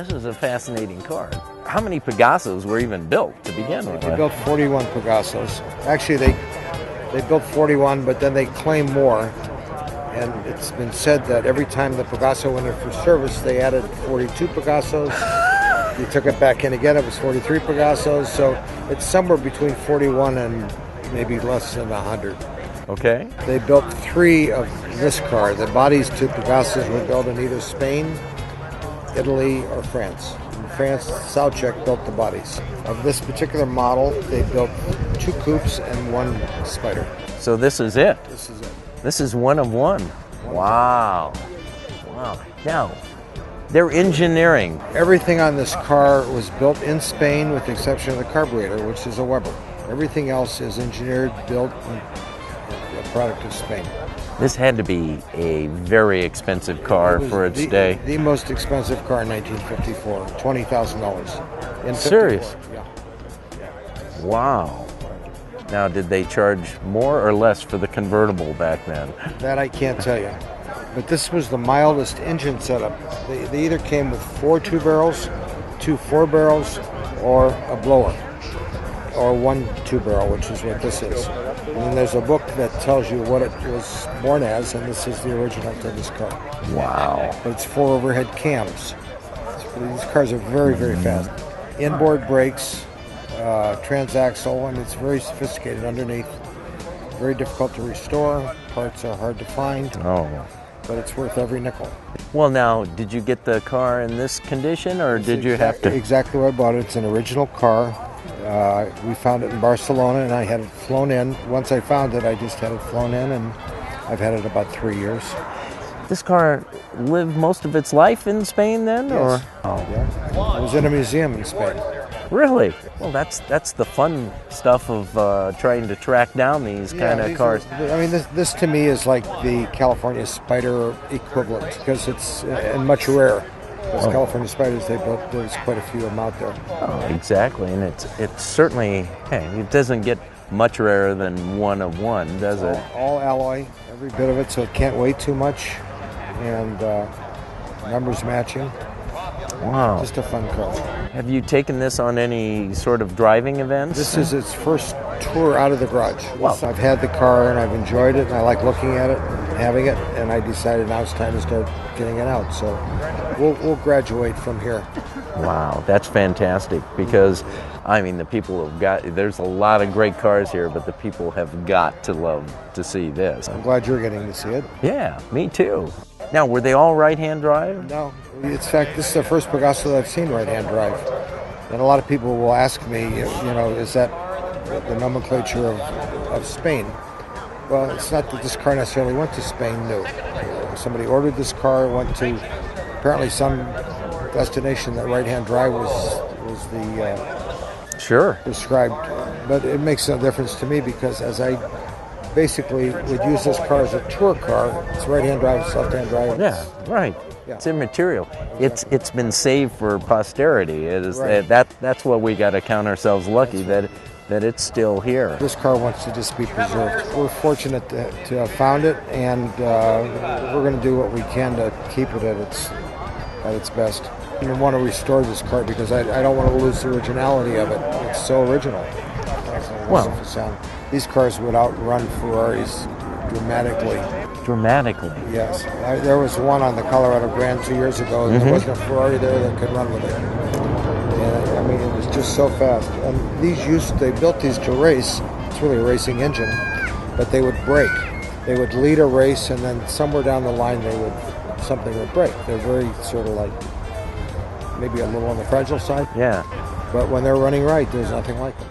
This is a fascinating car. How many Pegasos were even built to begin with? They built 41 Pegasos. Actually, they built 41, but then they claimed more. And it's been said that every time the Pegaso went in for service, they added 42 Pegasos. You took it back in again, it was 43 Pegasos. So it's somewhere between 41 and maybe less than 100. Okay. They built 3 of this car. The bodies to Pegasos were built in either Spain, Italy, or France. In France, Sauchek built the bodies. Of this particular model, they built 2 coupes and 1 Spider. So this is it? This is it. This is one of one. Wow. Wow. Now, their engineering. Everything on this car was built in Spain with the exception of the carburetor, which is a Weber. Everything else is engineered, built, a product of Spain. This had to be a very expensive car for its day. The most expensive car in 1954, $20,000. Serious? Yeah. Wow. Now, did they charge more or less for the convertible back then? That I can't tell you. But this was the mildest engine setup. They either came with 4 2-barrels, 2 4-barrels, or a blower, or 1 2-barrel, which is what this is. And then there's a book that tells you what it was born as, and this is the original to this car. Wow. But it's 4 overhead cams. These cars are very, very fast. Inboard brakes, transaxle, and it's very sophisticated underneath. Very difficult to restore. Parts are hard to find. Oh. But it's worth every nickel. Well, now, did you get the car in this condition, or did you have to? Exactly what I bought it. It's an original car. We found it in Barcelona, and I had it flown in. Once I found it, I just had it flown in, and I've had it about 3 years. This car lived most of its life in Spain then? Yes. Or? Oh, yeah. It was in a museum in Spain. Really? Well, that's the fun stuff of trying to track down these kind of cars. This to me is like the California Spider equivalent because it's and much rarer. Those California Spiders they built, there's quite a few of them out there. Oh, exactly, and it's certainly, hey, it doesn't get much rarer than one of one, does it? All alloy, every bit of it, so it can't weigh too much, and numbers matching. Wow. Just a fun car. Have you taken this on any sort of driving events? This is its first tour out of the garage. Wow. I've had the car and I've enjoyed it and I like looking at it and having it, and I decided now it's time to start getting it out. So we'll graduate from here. Wow, that's fantastic because, I mean, the people have got, there's a lot of great cars here, but the people have got to love to see this. I'm glad you're getting to see it. Yeah, me too. Now, were they all right-hand drive? No. In fact, this is the first Pegaso that I've seen right-hand drive. And a lot of people will ask me, is that the nomenclature of Spain? Well, it's not that this car necessarily went to Spain new. Somebody ordered this car, went to apparently some destination that right-hand drive was the sure prescribed. But it makes no difference to me because as I basically would use this car as a tour car, it's right-hand drive, it's left-hand drive. Yeah, right. Yeah. It's immaterial. Exactly. It's been saved for posterity. It is right. That's what we got to count ourselves lucky that it's still here. This car wants to just be preserved. We're fortunate to have found it, and we're going to do what we can to keep it at its best. I want to restore this car because I don't want to lose the originality of it. It's so original. Wonderful sound. These cars would outrun Ferraris dramatically. Dramatically? Yes. There was one on the Colorado Grand 2 years ago, and there wasn't a Ferrari there that could run with it. And it was just so fast. And they built these to race. It's really a racing engine, but they would brake. They would lead a race, and then somewhere down the line, something would break. They're very sort of like maybe a little on the fragile side. Yeah. But when they're running right, there's nothing like them.